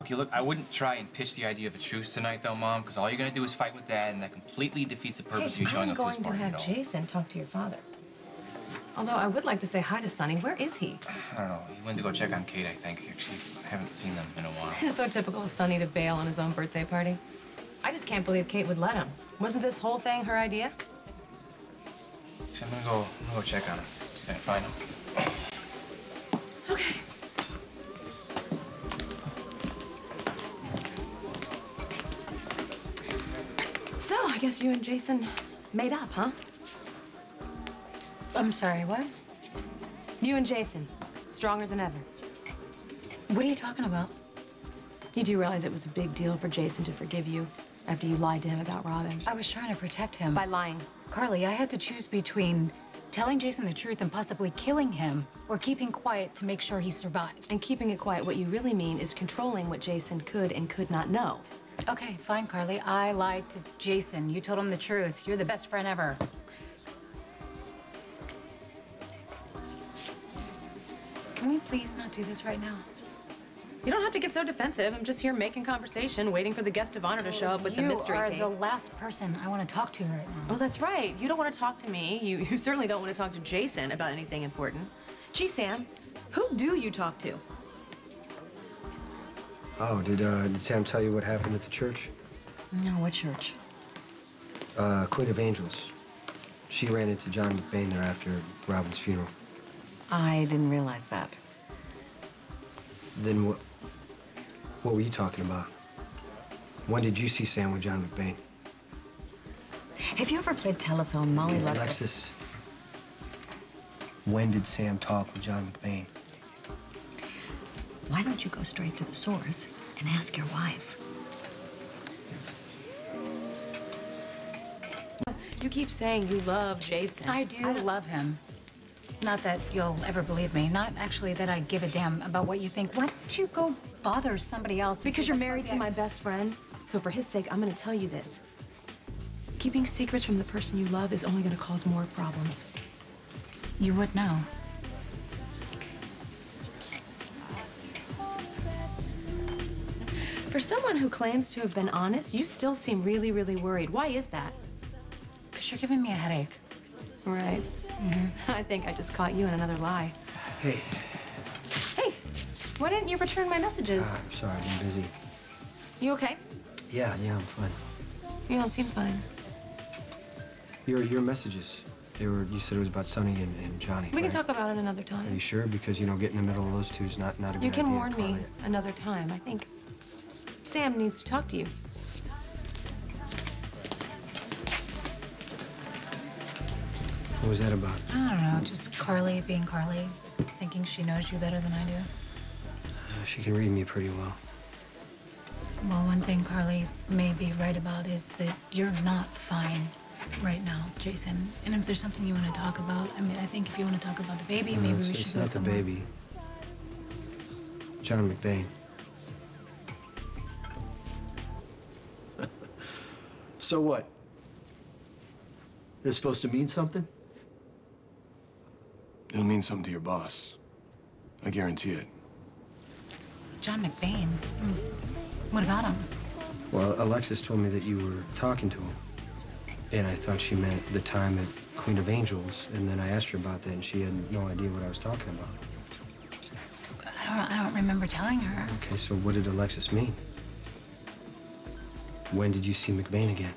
Okay, look, I wouldn't try and pitch the idea of a truce tonight, though, Mom, because all you're going to do is fight with Dad, and that completely defeats the purpose of you showing up to this party. I'm going to have Jason talk to your father. Although I would like to say hi to Sonny. Where is he? I don't know. He went to go check on Kate, I think. Actually, I haven't seen them in a while. It's so typical of Sonny to bail on his own birthday party. I just can't believe Kate would let him. Wasn't this whole thing her idea? I'm gonna go check on him. See if I can find him. Okay. So, I guess you and Jason made up, huh? I'm sorry, what? You and Jason, stronger than ever. What are you talking about? You do realize it was a big deal for Jason to forgive you after you lied to him about Robin? I was trying to protect him. By lying. Carly, I had to choose between telling Jason the truth and possibly killing him or keeping quiet to make sure he survived. And keeping it quiet, what you really mean is controlling what Jason could and could not know. Okay, fine, Carly. I lied to Jason. You told him the truth. You're the best friend ever. Can we please not do this right now? You don't have to get so defensive. I'm just here making conversation, waiting for the guest of honor to show up with the mystery You are cake. the last person I want to talk to right now. Oh, that's right. You don't want to talk to me. You certainly don't want to talk to Jason about anything important. Gee, Sam, who do you talk to? Oh, did Sam tell you what happened at the church? No, what church? Queen of Angels. She ran into John McBain there after Robin's funeral. I didn't realize that. Then what were you talking about? When did you see Sam with John McBain? Have you ever played telephone? Molly loves it. Alexis, when did Sam talk with John McBain? Why don't you go straight to the source and ask your wife? You keep saying you love Jason. I do love him. Not that you'll ever believe me. Not actually that I give a damn about what you think. Why don't you go bother somebody else? Because you're married to my best friend. So for his sake, I'm going to tell you this. Keeping secrets from the person you love is only going to cause more problems. You would know. For someone who claims to have been honest, you still seem really, really worried. Why is that? Because you're giving me a headache. Right. I think I just caught you in another lie. Hey. Hey, why didn't you return my messages? I'm sorry, I've been busy. You okay? Yeah, I'm fine. You don't seem fine. Your messages, you said it was about Sonny and Johnny, We can right? talk about it another Are time. you sure? Because, getting in the middle of those two is not a good idea. You can warn me Carly. another time. I think Sam needs to talk to you. What was that about? I don't know, just Carly being Carly, thinking she knows you better than I do. She can read me pretty well. Well, one thing Carly may be right about is that you're not fine right now, Jason. And if there's something you want to talk about, I think if you want to talk about the baby, maybe we should go It's not the somewhere. baby. John McBain. So what? It's supposed to mean something? It'll mean something to your boss. I guarantee it. John McBain? What about him? Well, Alexis told me that you were talking to him. And I thought she meant the time at Queen of Angels. And then I asked her about that, and she had no idea what I was talking about. I don't remember telling her. Okay, so what did Alexis mean? When did you see McBain again?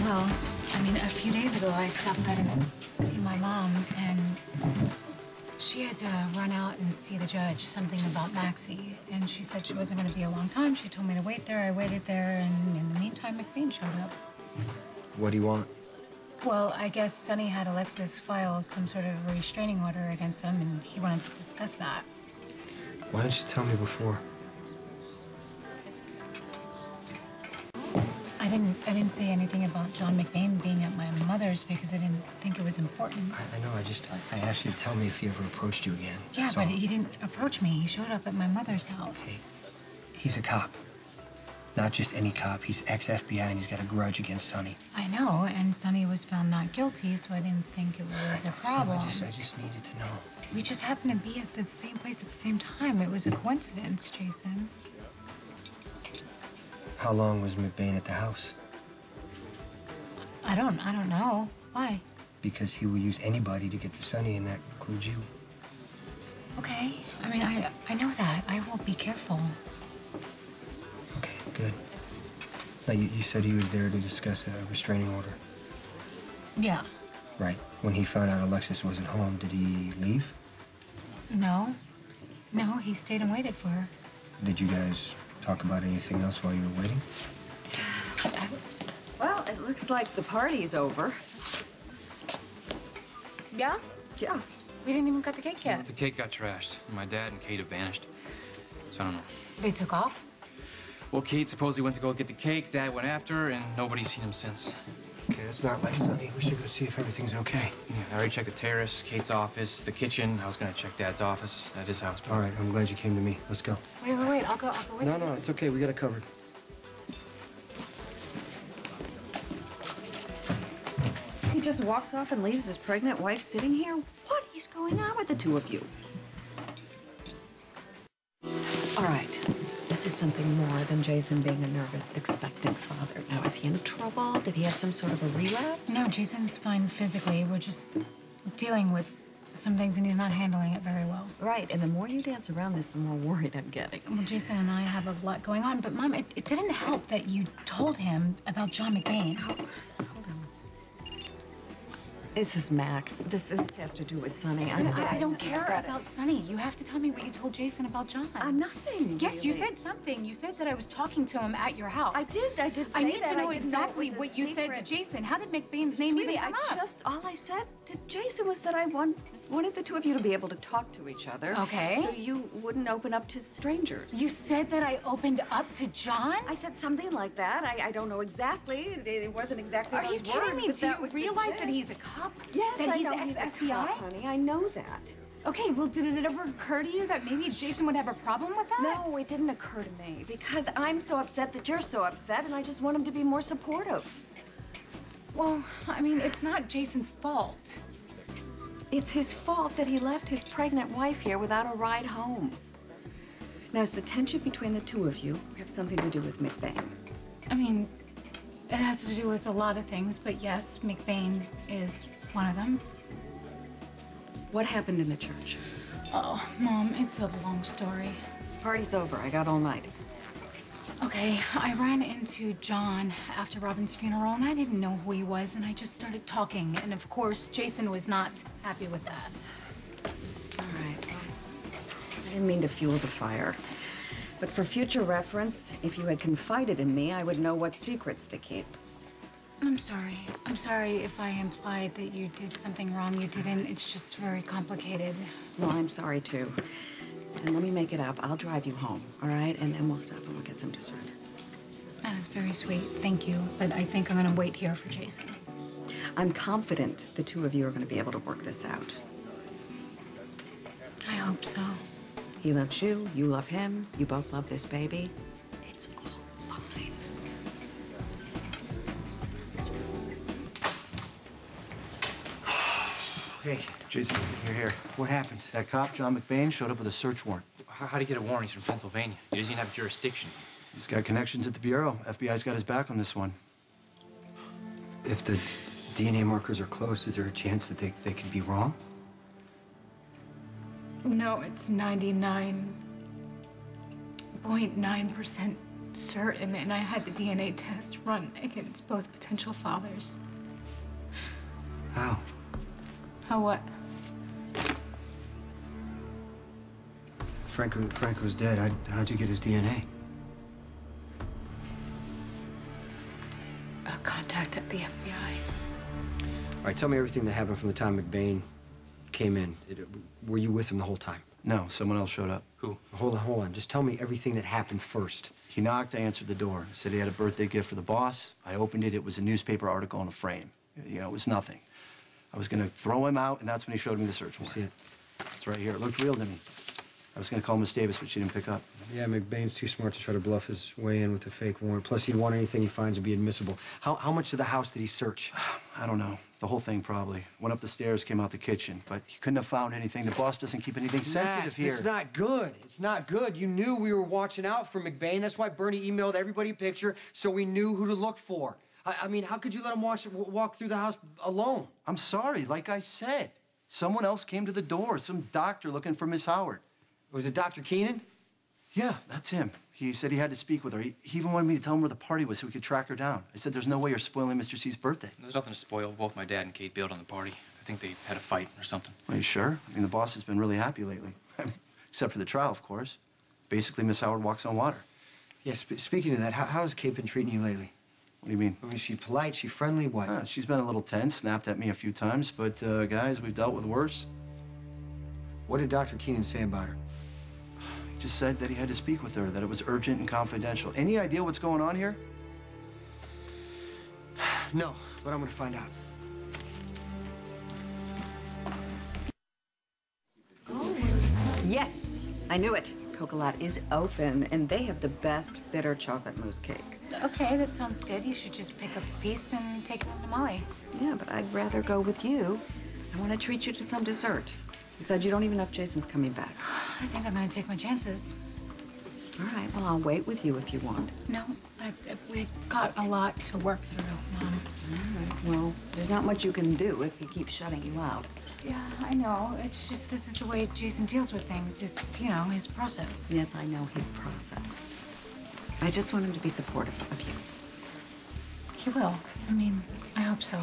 Well, a few days ago, I stopped by to see my mom, and she had to run out and see the judge, something about Maxie. And she said she wasn't going to be a long time. She told me to wait there. I waited there, and in the meantime, McBain showed up. What do you want? Well, I guess Sonny had Alexis file some sort of restraining order against him, and he wanted to discuss that. Why didn't you tell me before? I didn't say anything about John McBain being at my mother's because I didn't think it was important. I know, I asked you to tell me if he ever approached you again. Yeah, That's but all. he didn't approach me. He showed up at my mother's house. Hey, he's a cop. Not just any cop. He's ex-FBI and he's got a grudge against Sonny. I know, and Sonny was found not guilty, so I didn't think it was a problem. I just needed to know. We just happened to be at the same place at the same time. It was a coincidence, Jason. How long was McBain at the house? I don't know. Why? Because he will use anybody to get to Sonny, and that includes you. Okay. I mean, I know that. I will be careful. Okay, good. Now, you said he was there to discuss a restraining order. Yeah. Right. When he found out Alexis wasn't home, did he leave? No. No, he stayed and waited for her. Did you guys talk about anything else while you were waiting? Well, it looks like the party's over. Yeah? Yeah. We didn't even cut the cake yet. The cake got trashed. My dad and Kate have vanished. So I don't know. They took off? Well, Kate supposedly went to go get the cake. Dad went after her, and nobody's seen him since. Okay, it's not like Sonny. We should go see if everything's okay. Yeah, I already checked the terrace, Kate's office, the kitchen. I was gonna check Dad's office at his house. All right, I'm glad you came to me. Let's go. Wait. I'll go with you. No, it's okay. We got it covered. He just walks off and leaves his pregnant wife sitting here? What is going on with the two of you? All right. This is something more than Jason being a nervous, expectant father. Now, is he in trouble? Did he have some sort of a relapse? No, Jason's fine physically. We're just dealing with some things, and he's not handling it very well. Right, and the more you dance around this, the more worried I'm getting. Well, Jason and I have a lot going on, but Mom, it didn't help that you told him about John McBain. Hold on one second. This is Max. This has to do with Sonny. I don't care about Sonny. You have to tell me what you told Jason about John. Nothing. Yes, you really. said something. You said that I was talking to him at your house. I did say I need that. to know I didn't exactly it was a what you said to secret. Jason. How did McBain's name Sweetie, even come up? all I said to Jason was that I wanted the two of you to be able to talk to each other. Okay. So you wouldn't open up to strangers. You said that I opened up to John? I said something like that. I don't know exactly. It wasn't exactly Are those you words, kidding me? but Do that you was the realize that gist. he's a cop? Yes, that I he's know he's a ex-FBI? cop, honey. I know that. Okay, well, did it ever occur to you that maybe Jason would have a problem with that? No, it didn't occur to me because I'm so upset that you're so upset, and I just want him to be more supportive. Well, I mean, it's not Jason's fault. It's his fault that he left his pregnant wife here without a ride home. Now, does the tension between the two of you have something to do with McBain? I mean, it has to do with a lot of things, but yes, McBain is one of them. What happened in the church? Oh, Mom, it's a long story. Party's over. I got all night. Okay, I ran into John after Robin's funeral, and I didn't know who he was, and I just started talking. And of course, Jason was not happy with that. All right. Well, I didn't mean to fuel the fire. But for future reference, if you had confided in me, I would know what secrets to keep. I'm sorry. I'm sorry if I implied that you did something wrong. You didn't. It's just very complicated. Well, I'm sorry, too. And let me make it up. I'll drive you home, all right? And then we'll stop and we'll get some dessert. That is very sweet. Thank you. But I think I'm going to wait here for Jason. I'm confident the two of you are going to be able to work this out. I hope so. He loves you, you love him, you both love this baby. It's all fine. Hey, Jason, you're here. what happened? That cop, John McBain, showed up with a search warrant. How'd he get a warrant? He's from Pennsylvania. He doesn't even have jurisdiction. He's got connections at the Bureau. FBI's got his back on this one. If the DNA markers are close, is there a chance that they could be wrong? No, it's 99.9% certain, and I had the DNA test run against both potential fathers. How? How what? Franco's dead. How'd you get his DNA? A contact at the FBI. All right, tell me everything that happened from the time McBain came in. Were you with him the whole time? No, someone else showed up. Who? Hold on. Just tell me everything that happened first. He knocked, I answered the door. Said he had a birthday gift for the boss. I opened it. It was a newspaper article in a frame. You know, it was nothing. I was gonna throw him out, and that's when he showed me the search warrant. See it? It's right here. It looked real to me. I was going to call Miss Davis, but she didn't pick up. Yeah, McBain's too smart to try to bluff his way in with a fake warrant. Plus, he'd want anything he finds to be admissible. How much of the house did he search? I don't know. The whole thing, probably. Went up the stairs, came out the kitchen. But he couldn't have found anything. The boss doesn't keep anything sensitive here. It's not good. It's not good. You knew we were watching out for McBain. That's why Bernie emailed everybody a picture so we knew who to look for. I mean, how could you let him walk through the house alone? I'm sorry. Like I said, someone else came to the door. Some doctor looking for Miss Howard. Was it Dr. Keenan? Yeah, that's him. He said he had to speak with her. He even wanted me to tell him where the party was so we could track her down. I said, there's no way you're spoiling Mr. C's birthday. There's nothing to spoil. Both my dad and Kate bailed on the party. I think they had a fight or something. Are you sure? I mean, the boss has been really happy lately. Except for the trial, of course. Basically, Miss Howard walks on water. Yeah, speaking of that, how has Kate been treating you lately? What do you mean? I mean, she's polite, she's friendly, what? She's been a little tense, snapped at me a few times, but, guys, we've dealt with worse. What did Dr. Keenan say about her? He just said that he had to speak with her, that it was urgent and confidential. Any idea what's going on here? No, but I'm gonna find out. Yes, I knew it. Cocolat is open, and they have the best bitter chocolate mousse cake. Okay, that sounds good. You should just pick up a piece and take it home to Molly. Yeah, but I'd rather go with you. I want to treat you to some dessert. You said you don't even know if Jason's coming back. I think I'm gonna take my chances. All right, well, I'll wait with you if you want. No, we've got a lot to work through, Mom. All right, well, there's not much you can do if he keeps shutting you out. Yeah, I know. It's just this is the way Jason deals with things. It's, you know, his process. Yes, I know his process. I just want him to be supportive of you. He will. I mean, I hope so.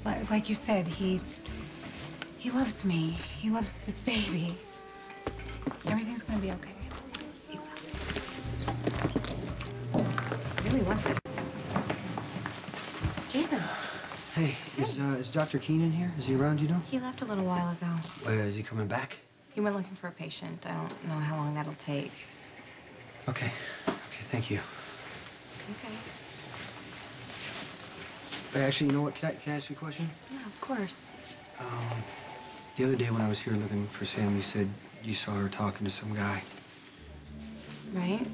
Like you said, he loves me. He loves this baby. Everything's gonna be okay. He will. Really want it. Jason, Hey, is Dr. Keenan here? Is he around, you know? he left a little while ago. Is he coming back? He went looking for a patient. I don't know how long that'll take. Okay, thank you. Okay. Actually, you know what? Can I ask you a question? Yeah, of course. The other day when I was here looking for Sam, you said you saw her talking to some guy. Right?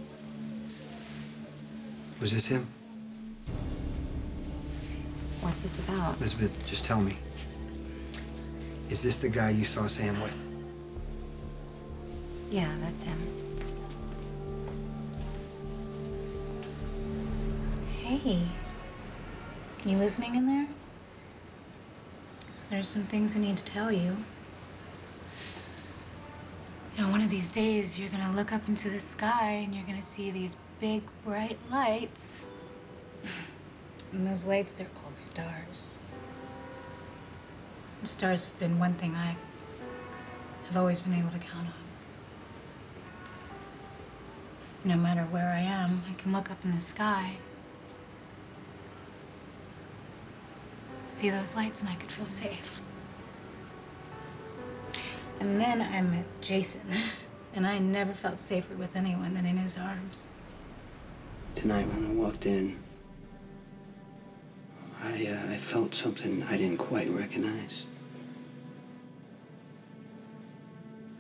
Was this him? What's this about? Elizabeth, just tell me. Is this the guy you saw Sam with? Yeah, that's him. Hey, you listening in there? 'Cause there's some things I need to tell you. You know, one of these days you're gonna look up into the sky and you're gonna see these big, bright lights. And those lights, they're called stars. The stars have been one thing I have always been able to count on. No matter where I am, I can look up in the sky, see those lights, and I could feel safe. And then I met Jason, and I never felt safer with anyone than in his arms. Tonight when I walked in, I felt something I didn't quite recognize.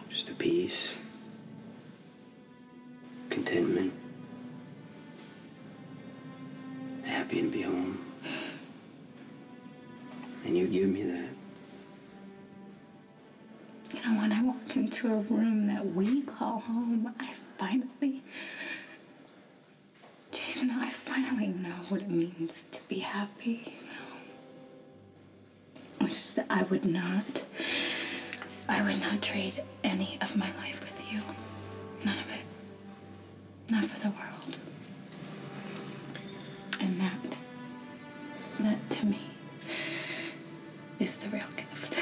Just a peace, contentment, happy to be home. And you give me that. You know, when I walk into a room that we call home, Jason, I finally know what it means to be happy, you know. It's just that I would not trade any of my life with you. None of it. Not for the world. And that to me is the real gift.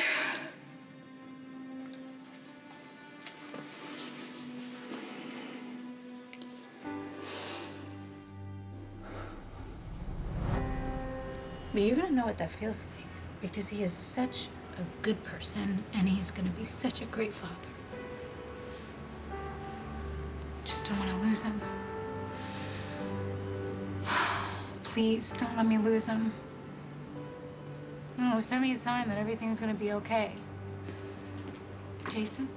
But you're gonna know what that feels like, because he is such a good person, and he is gonna be such a great father. Just don't want to lose him. Please, don't let me lose him. Oh, send me a sign that everything's gonna be okay. Jason?